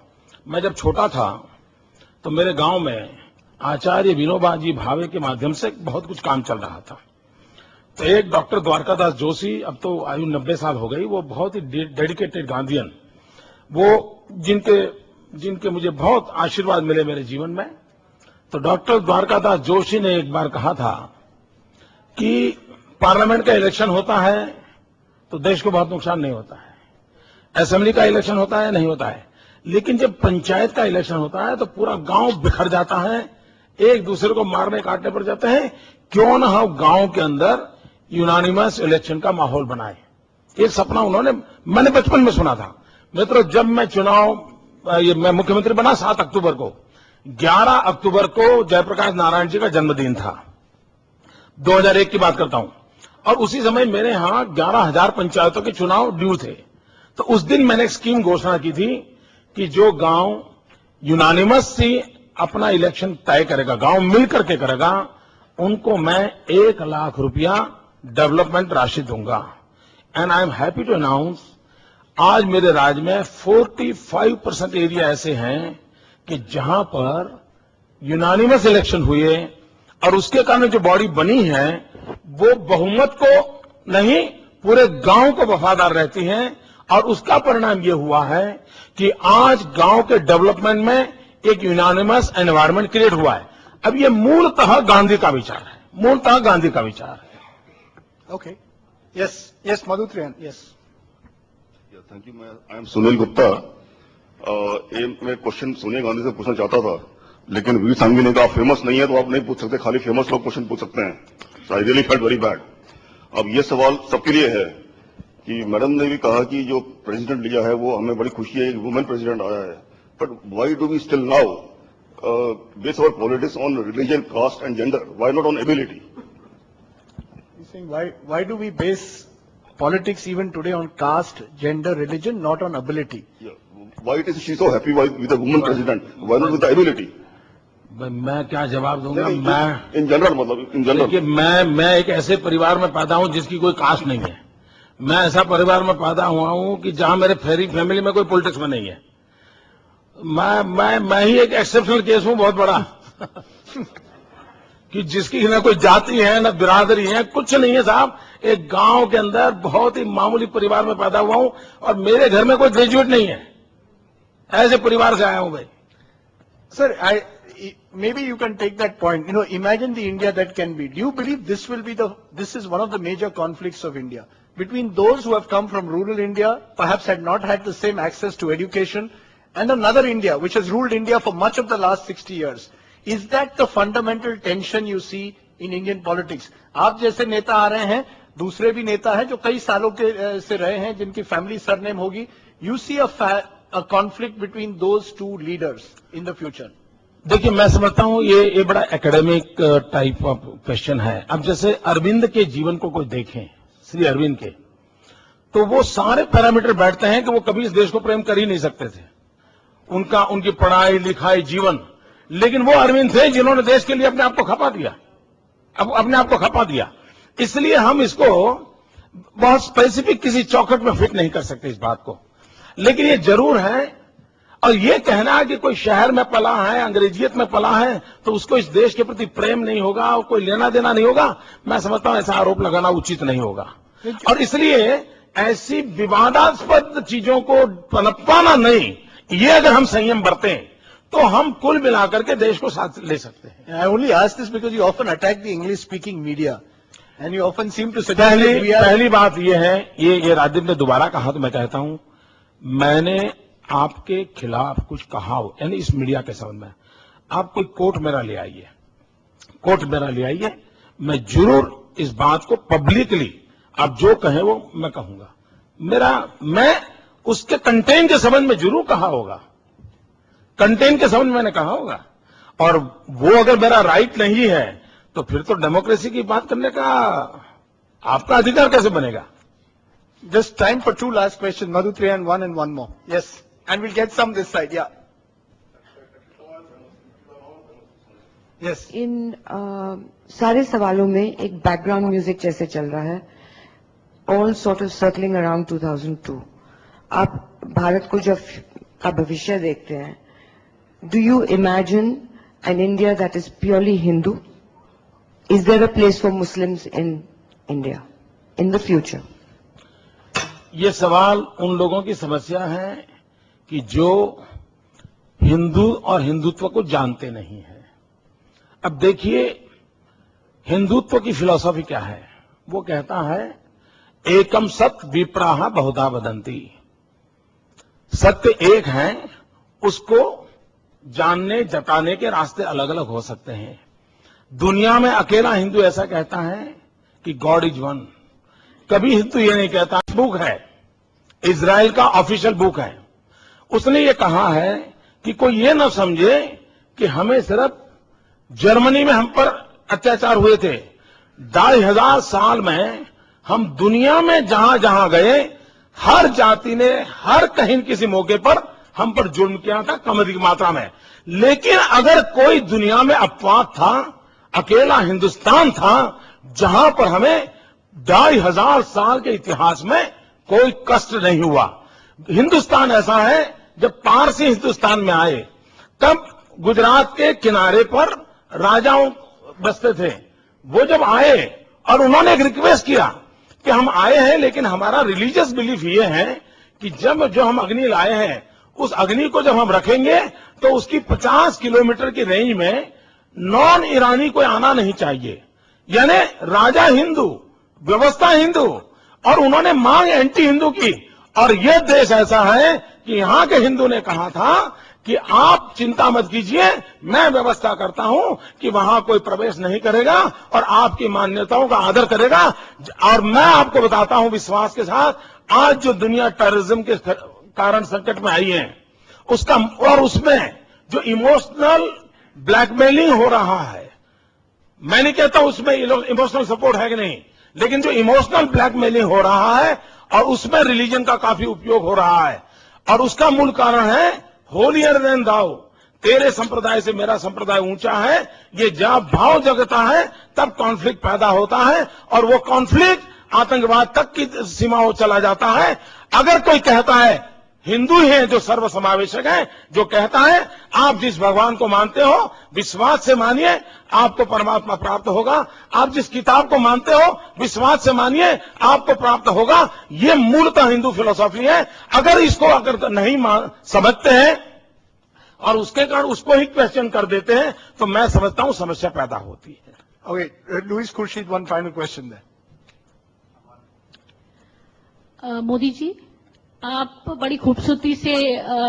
मैं जब छोटा था तो मेरे गांव में आचार्य विनोबा जी भावे के माध्यम से बहुत कुछ काम चल रहा था। तो एक डॉक्टर द्वारकादास जोशी, अब तो आयु 90 साल हो गई, वो बहुत ही डेडिकेटेड गांधीयन, वो जिनके मुझे बहुत आशीर्वाद मिले मेरे जीवन में। तो डॉक्टर द्वारकादास जोशी ने एक बार कहा था कि पार्लियामेंट का इलेक्शन होता है तो देश को बहुत नुकसान नहीं होता है, असेंबली का इलेक्शन होता है नहीं होता है, लेकिन जब पंचायत का इलेक्शन होता है तो पूरा गांव बिखर जाता है, एक दूसरे को मारने काटने पड़ जाते हैं। क्यों ना हम गांव के अंदर यूनानिमस इलेक्शन का माहौल बनाए। एक सपना मैंने बचपन में सुना था। मित्रों, जब मैं चुनाव ये मैं मुख्यमंत्री बना 7 अक्टूबर को, 11 अक्टूबर को जयप्रकाश नारायण जी का जन्मदिन था, 2001 की बात करता हूं, और उसी समय मेरे यहां 11,000 पंचायतों के चुनाव ड्यू थे। तो उस दिन मैंने एक स्कीम घोषणा की थी कि जो गांव यूनानिमस से अपना इलेक्शन तय करेगा, गांव मिल करके करेगा, उनको मैं 1 लाख रुपया डेवलपमेंट राशि दूंगा। And I am happy to announce आज मेरे राज्य में 45% एरिया ऐसे हैं कि जहां पर यूनानिमस इलेक्शन हुए और उसके कारण जो बॉडी बनी है वो बहुमत को नहीं पूरे गांव को वफादार रहती है, और उसका परिणाम ये हुआ है कि आज गांव के डेवलपमेंट में एक यूनानिमस एनवायरनमेंट क्रिएट हुआ है। अब ये मूलतः गांधी का विचार है, मूलतः गांधी का विचार है। Okay. Yes, Madhu Triyan, yes. Thank you. I am Sunil Gupta. मैं क्वेश्चन सोनिया गांधी से पूछना चाहता था, लेकिन वीर सांघवी ने कहा फेमस नहीं है तो आप नहीं पूछ सकते, खाली फेमस लोग क्वेश्चन पूछ सकते हैं। So I really felt very bad. अब ये सवाल सबके लिए है कि मैडम ने भी कहा कि जो प्रेसिडेंट लिया है वो हमें बड़ी खुशी है, वुमेन प्रेसिडेंट आया है, but why do we still now base our politics on religion, caste and gender, why not on ability? Why do we base politics even today on caste, gender, religion, not on ability? Yeah. Why is she so happy with the woman president? Why not with the ability? मैं क्या जवाब दूंगा? मैं in general, मतलब in general, देखिए, मैं एक ऐसे परिवार में पैदा हूं जिसकी कोई कास्ट नहीं है। मैं ऐसा परिवार में पैदा हुआ हूं कि जहां मेरे फैमिली में कोई पॉलिटिक्स में नहीं है। मैं ही एक एक्सेप्शनल केस हूं, बहुत बड़ा कि जिसकी न कोई जाति है, न बिरादरी है, कुछ नहीं है साहब। एक गांव के अंदर बहुत ही मामूली परिवार में पैदा हुआ हूं और मेरे घर में कोई ग्रेजुएट नहीं है। ऐसे परिवार से आया हूं भाई। Sir, maybe you can take that point. You know, imagine the India that can be. Do you believe this is one of the major conflicts of India? Between those who have come from rural India, perhaps had not had the same access to education, and another India, which has ruled India for much of the last 60 years. Is that the fundamental tension you see in Indian politics? आप जैसे नेता आ रहे हैं, दूसरे भी नेता हैं जो कई सालों के से रहे हैं, जिनकी फैमिली सरनेम होगी. You see a conflict between those two leaders in the future? देखिए, मैं समझता हूं ये बड़ा एकेडमिक टाइप ऑफ क्वेश्चन है। अब जैसे अरविंद के जीवन को कोई देखें, श्री अरविंद के, तो वो सारे पैरामीटर बैठते हैं कि वो कभी इस देश को प्रेम कर ही नहीं सकते थे। उनकी पढ़ाई लिखाई जीवन, लेकिन वो अरविंद थे जिन्होंने देश के लिए अपने आप को खपा दिया, अपने आप को खपा दिया। इसलिए हम इसको बहुत स्पेसिफिक किसी चौखट में फिट नहीं कर सकते इस बात को। लेकिन ये जरूर है, और ये कहना है कि कोई शहर में पला है, अंग्रेजियत में पला है, तो उसको इस देश के प्रति प्रेम नहीं होगा और कोई लेना देना नहीं होगा, मैं समझता हूं ऐसा आरोप लगाना उचित नहीं होगा। और इसलिए ऐसी विवादास्पद चीजों को पनपाना नहीं, ये अगर हम संयम बरतें तो हम कुल मिलाकर के देश को साथ ले सकते हैं। I only ask this because you often attack the English-speaking media, and you often seem to suggest that we are. पहली बात ये है, ये राजदीप ने दोबारा कहा तो मैं कहता हूं, मैंने आपके खिलाफ कुछ कहा हो, यानी इस मीडिया के संबंध में, आप कोई कोर्ट मेरा ले आइए, मैं जरूर इस बात को पब्लिकली आप जो कहें वो मैं कहूंगा। मैं उसके कंटेंट के संबंध में जरूर कहा होगा, कंटेंट के संबंध में मैंने कहा होगा, और वो अगर मेरा राइट नहीं है तो फिर तो डेमोक्रेसी की बात करने का आपका अधिकार कैसे बनेगा? Just time for two last questions. Madhu Triyan, one and one more. Yes. And we'll get some this side. Yeah. Yes. इन सारे सवालों में एक बैकग्राउंड म्यूजिक जैसे चल रहा है, all sort of circling around 2002. आप भारत को जब का भविष्य देखते हैं, do you imagine an India that is purely Hindu? Is there a place for Muslims in India in the future? ये सवाल उन लोगों की समस्या है कि जो हिंदू और हिंदुत्व को जानते नहीं है। अब देखिए, हिंदुत्व की फिलॉसफी क्या है? वो कहता है एकम सत्य विप्राह बहुधा वदंती। सत्य एक है, उसको जानने जताने के रास्ते अलग अलग हो सकते हैं। दुनिया में अकेला हिंदू ऐसा कहता है कि गॉड इज वन। कभी हिंदू ये नहीं कहता। बुक है, इजराइल का ऑफिशियल बुक है, उसने ये कहा है कि कोई ये न समझे कि हमें सिर्फ जर्मनी में हम पर अत्याचार हुए थे। 2500 साल में हम दुनिया में जहां जहां गए, हर जाति ने हर कहीं किसी मौके पर हम पर जुल्म किया था, कम अधिक मात्रा में। लेकिन अगर कोई दुनिया में अपवाद था, अकेला हिंदुस्तान था जहां पर हमें 2500 साल के इतिहास में कोई कष्ट नहीं हुआ। हिंदुस्तान ऐसा है, जब पारसी हिंदुस्तान में आए तब गुजरात के किनारे पर राजाओं बसते थे। वो जब आए और उन्होंने एक रिक्वेस्ट किया कि हम आए हैं लेकिन हमारा रिलीजियस बिलीफ ये है कि जब जो हम अग्नि लाए हैं उस अग्नि को जब हम रखेंगे तो उसकी 50 किलोमीटर की रेंज में नॉन ईरानी कोई आना नहीं चाहिए। यानी राजा हिंदू, व्यवस्था हिंदू, और उन्होंने मांग एंटी हिंदू की। और यह देश ऐसा है कि यहां के हिंदू ने कहा था कि आप चिंता मत कीजिए, मैं व्यवस्था करता हूं कि वहां कोई प्रवेश नहीं करेगा और आपकी मान्यताओं का आदर करेगा। और मैं आपको बताता हूं विश्वास के साथ, आज जो दुनिया टेररिज्म के कारण संकट में आई है उसका, और उसमें जो इमोशनल ब्लैकमेलिंग हो रहा है, मैं नहीं कहता उसमें इमोशनल सपोर्ट है कि नहीं, लेकिन जो इमोशनल ब्लैकमेलिंग हो रहा है और उसमें रिलीजन का काफी उपयोग हो रहा है, और उसका मूल कारण है होलियर देन दाउ, तेरे संप्रदाय से मेरा संप्रदाय ऊंचा है। ये जब भाव जगता है तब कॉन्फ्लिक्ट पैदा होता है और वो कॉन्फ्लिक्ट आतंकवाद तक की सीमाओं चला जाता है। अगर कोई कहता है, हिंदू ही है जो सर्वसमावेशक है, जो कहता है आप जिस भगवान को मानते हो विश्वास से मानिए आपको परमात्मा प्राप्त होगा, आप जिस किताब को मानते हो विश्वास से मानिए आपको प्राप्त होगा, ये मूलतः हिंदू फिलॉसफी है। अगर इसको अगर नहीं समझते हैं और उसके कारण उसको ही क्वेश्चन कर देते हैं तो मैं समझता हूं समस्या पैदा होती है। Okay, Louis Khurshid, one final question there. Modi ji, आप बड़ी खूबसूरती से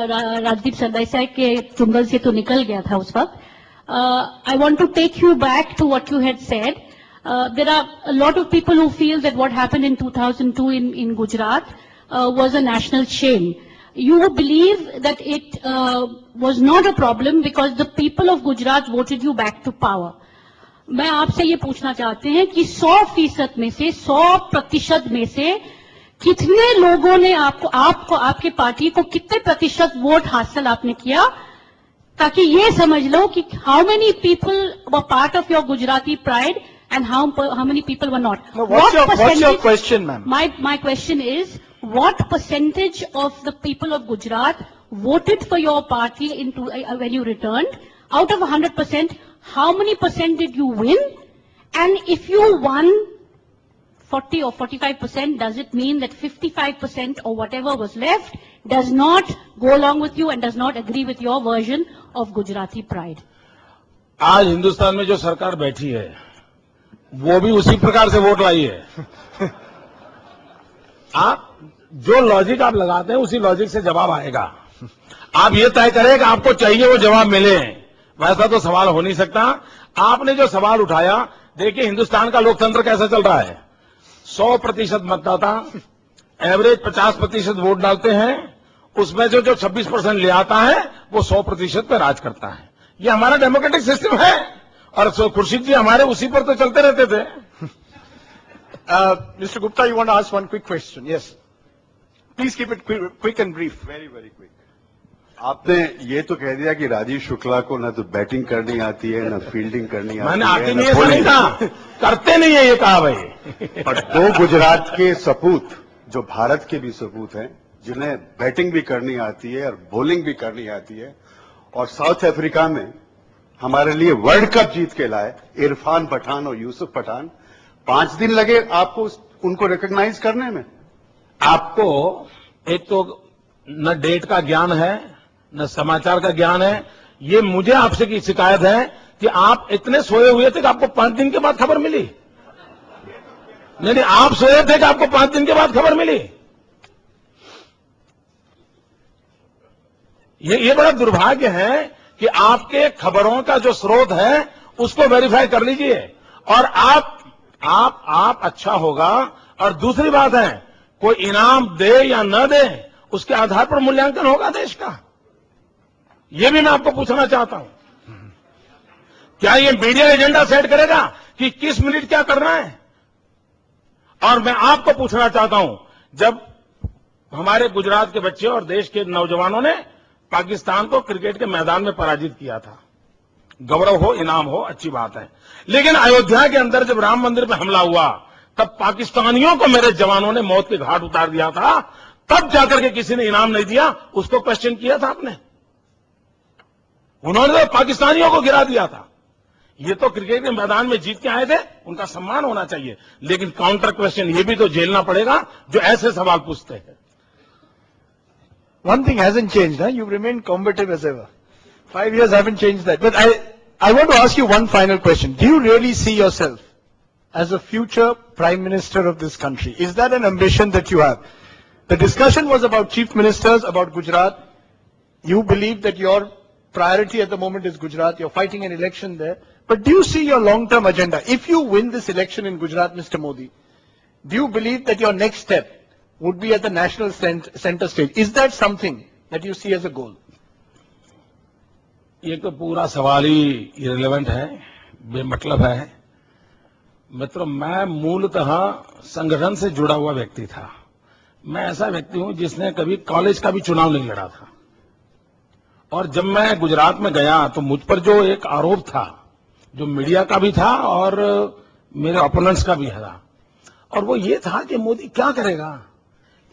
राजदीप सरदेसाई के चुंगल से तो निकल गया था उस वक्त। I want to take you back to what you had said. There are a lot of people who feel that what happened in 2002 in Gujarat was a national shame. You believe that it was not a problem because the people of Gujarat voted you back to power. मैं आपसे ये पूछना चाहते हैं कि 100% में से 100% में से कितने लोगों ने आपको आपके पार्टी को कितने प्रतिशत वोट हासिल आपने किया, ताकि ये समझ लो कि how many people were part of your Gujarati pride and how many people were not. No, what's your question, ma'am? My question is, what percentage of the people of Gujarat voted for your party when you returned? Out of 100%, how many percent did you win? And if you won 40 or 45%, does it mean that 55% or whatever was left does not go along with you and does not agree with your version of Gujarati pride? आज हिंदुस्तान में जो सरकार बैठी है वो भी उसी प्रकार से वोट लाई है। आप जो लॉजिक आप लगाते हैं उसी लॉजिक से जवाब आएगा। आप ये तय करें कि आपको चाहिए वो जवाब मिले, वैसा तो सवाल हो नहीं सकता। आपने जो सवाल उठाया, देखिए हिंदुस्तान का लोकतंत्र कैसा चल रहा है। 100% मतदाता एवरेज 50% वोट डालते हैं, उसमें से जो 26% ले आता है वो 100% पे राज करता है। ये हमारा डेमोक्रेटिक सिस्टम है। और खुर्शीद जी हमारे उसी पर तो चलते रहते थे। Mr. Gupta, you want to ask one quick question? Yes. Please keep it quick and brief. Very, very quick. आपने ये तो कह दिया कि राजीव शुक्ला को न तो बैटिंग करनी आती है न फील्डिंग करनी आती है। मैंने आती नहीं ऐसा नहीं कहा, करते नहीं है ये कहा भाई। और 2 गुजरात के सपूत जो भारत के भी सपूत हैं, जिन्हें बैटिंग भी करनी आती है और बॉलिंग भी करनी आती है, और साउथ अफ्रीका में हमारे लिए वर्ल्ड कप जीत के लाए इरफान पठान और यूसुफ पठान, 5 दिन लगे आपको उनको रिकॉग्नाइज करने में। आपको एक तो न डेट का ज्ञान है न समाचार का ज्ञान है। ये मुझे आपसे की शिकायत है कि आप इतने सोए हुए थे कि आपको 5 दिन के बाद खबर मिली। नहीं, आप सोए थे कि आपको 5 दिन के बाद खबर मिली। ये बड़ा दुर्भाग्य है कि आपके खबरों का जो स्रोत है उसको वेरीफाई कर लीजिए। और आप अच्छा होगा। और दूसरी बात है, कोई इनाम दे या न दे उसके आधार पर मूल्यांकन होगा देश का। यह भी मैं आपको पूछना चाहता हूं, क्या ये मीडिया एजेंडा सेट करेगा कि किस मिनट क्या करना है? और मैं आपको पूछना चाहता हूं, जब हमारे गुजरात के बच्चे और देश के नौजवानों ने पाकिस्तान को क्रिकेट के मैदान में पराजित किया था, गौरव हो, इनाम हो, अच्छी बात है, लेकिन अयोध्या के अंदर जब राम मंदिर पर हमला हुआ तब पाकिस्तानियों को मेरे जवानों ने मौत के घाट उतार दिया था, तब जाकर के किसी ने इनाम नहीं दिया, उसको क्वेश्चन किया था आपने? उन्होंने तो पाकिस्तानियों को गिरा दिया था। ये तो क्रिकेट के मैदान में जीत के आए थे, उनका सम्मान होना चाहिए, लेकिन काउंटर क्वेश्चन ये भी तो झेलना पड़ेगा जो ऐसे सवाल पूछते हैं। One thing hasn't changed, huh? You've remained combative as ever. 5 years haven't changed that. But I want to ask you one final question. Do you really see yourself as a future Prime Minister of this country? Is that an ambition that you have? The discussion was about Chief Ministers, about Gujarat. You believe that your priority at the moment is Gujarat. You're fighting an election there. But do you see your long-term agenda? If you win this election in Gujarat, Mr. Modi, do you believe that your next step would be at the national center stage? Is that something that you see as a goal? ये तो पूरा सवाल ही irrelevant है, बेमतलब है। मित्रों, मैं मूलतः संगठन से जुड़ा हुआ व्यक्ति था। मैं ऐसा व्यक्ति हूं जिसने कभी कॉलेज का भी चुनाव नहीं लड़ा था, और जब मैं गुजरात में गया तो मुझ पर जो एक आरोप था, जो मीडिया का भी था और मेरे ओपोनेंट्स का भी था, और वो ये था कि मोदी क्या करेगा,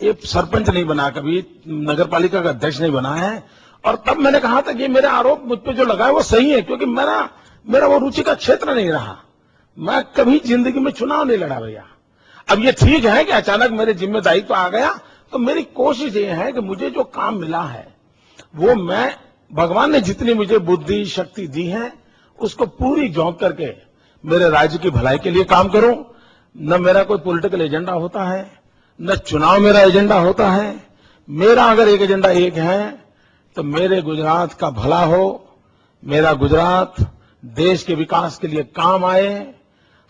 ये सरपंच नहीं बना, कभी नगर पालिका का अध्यक्ष नहीं बना है। और तब मैंने कहा था कि मेरे आरोप मुझ पे जो लगा है वो सही है, क्योंकि मेरा वो रुचि का क्षेत्र नहीं रहा। मैं कभी जिंदगी में चुनाव नहीं लड़ा भैया। अब ये ठीक है कि अचानक मेरे जिम्मेदारी तो आ गया, तो मेरी कोशिश ये है कि मुझे जो काम मिला है वो मैं, भगवान ने जितनी मुझे बुद्धि शक्ति दी है, उसको पूरी झोंक करके मेरे राज्य की भलाई के लिए काम करूं। न मेरा कोई पॉलिटिकल एजेंडा होता है, न चुनाव मेरा एजेंडा होता है। मेरा अगर एक एजेंडा एक है तो मेरे गुजरात का भला हो, मेरा गुजरात देश के विकास के लिए काम आए,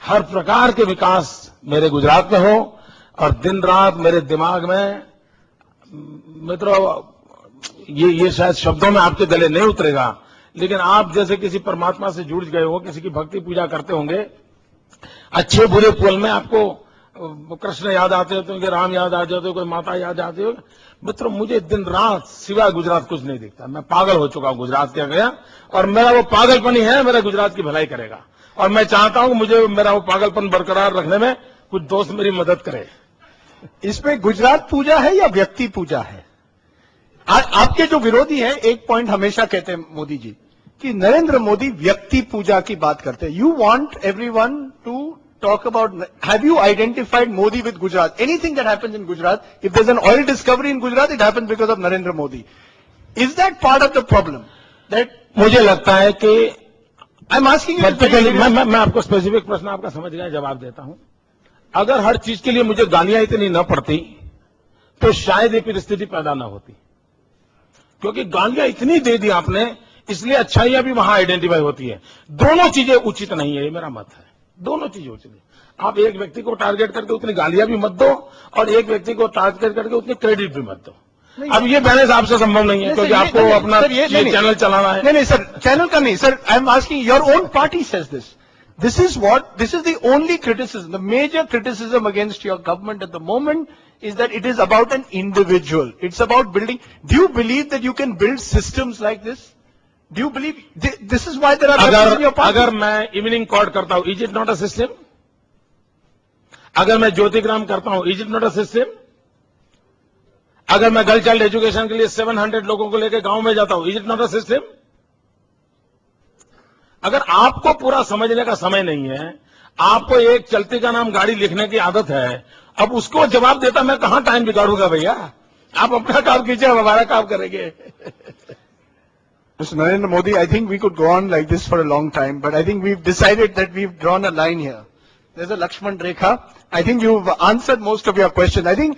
हर प्रकार के विकास मेरे गुजरात में हो। और दिन रात मेरे दिमाग में, मित्रों, ये शायद शब्दों में आपके गले नहीं उतरेगा, लेकिन आप जैसे किसी परमात्मा से जुड़ गए हो, किसी की भक्ति पूजा करते होंगे, अच्छे बुरे पल में आपको कृष्ण याद आते होते होंगे, राम याद आ जाते हो, कोई माता याद आते हो। मित्रों, मुझे दिन रात सिवाय गुजरात कुछ नहीं दिखता। मैं पागल हो चुका हूं गुजरात के गया, और मेरा वो पागलपन ही है, मेरा गुजरात की भलाई करेगा। और मैं चाहता हूं कि मुझे मेरा वो पागलपन बरकरार रखने में कुछ दोस्त मेरी मदद करे। इसमें गुजरात पूजा है या व्यक्ति पूजा है? आपके जो विरोधी हैं एक पॉइंट हमेशा कहते हैं मोदी जी कि नरेंद्र मोदी व्यक्ति पूजा की बात करते हैं। You want everyone to talk about, have you identified Modi with Gujarat? Anything that happens in Gujarat, if there's an oil discovery in Gujarat, it happens because of Narendra Modi. Is that part of the problem? That मुझे लगता है कि I'm asking you, मैं आपको specific प्रश्न आपका समझ गया, जवाब देता हूं। अगर हर चीज के लिए मुझे गालियां इतनी न पड़ती तो शायद ये परिस्थिति पैदा न होती, क्योंकि गालियां इतनी दे दी आपने, इसलिए अच्छाइयां भी वहां आइडेंटिफाई होती है। दोनों चीजें उचित नहीं है, ये मेरा मत है। दोनों चीजें उचित है। आप एक व्यक्ति को टारगेट करके उतनी गालियां भी मत दो, और एक व्यक्ति को टारगेट करके उतनी क्रेडिट भी मत दो। अब ये बैलेंस आपसे संभव नहीं है, क्योंकि आपको अपना ये चैनल चलाना है। नहीं सर, चैनल का नहीं sir, I am asking, your own party says this. This is the only criticism, the major criticism against your government at the moment is that it is about an individual. It's about building. Do you believe that you can build systems like this? Do you believe, this is why there are members in your party? अगर मैं evening cord करता हूं, is it not a system? अगर मैं ज्योतिग्राम करता हूं, is it not a system? अगर मैं गर्ल चाइल्ड एजुकेशन के लिए 700 लोगों को लेकर गांव में जाता हूं, is it not a system? अगर आपको पूरा समझने का समय नहीं है, आपको एक चलती का नाम गाड़ी लिखने की आदत है, अब उसको जवाब देता मैं कहां टाइम बिगाड़ूंगा भैया? आप अपना काम कीजिए, हम हमारा काम करेंगे। Mr. Narendra Modi, I think we could go on like this for a long time, but I think we've decided that we've drawn a line here. There's a Lakshman Rekha. I think you've answered most of your questions. I think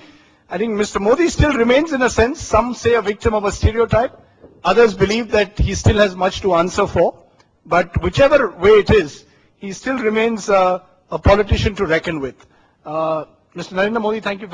Mr. Modi still remains, in a sense, some say a victim of a stereotype. Others believe that he still has much to answer for. But whichever way it is, he still remains a politician to reckon with. Mr. Narendra Modi, thank you very much.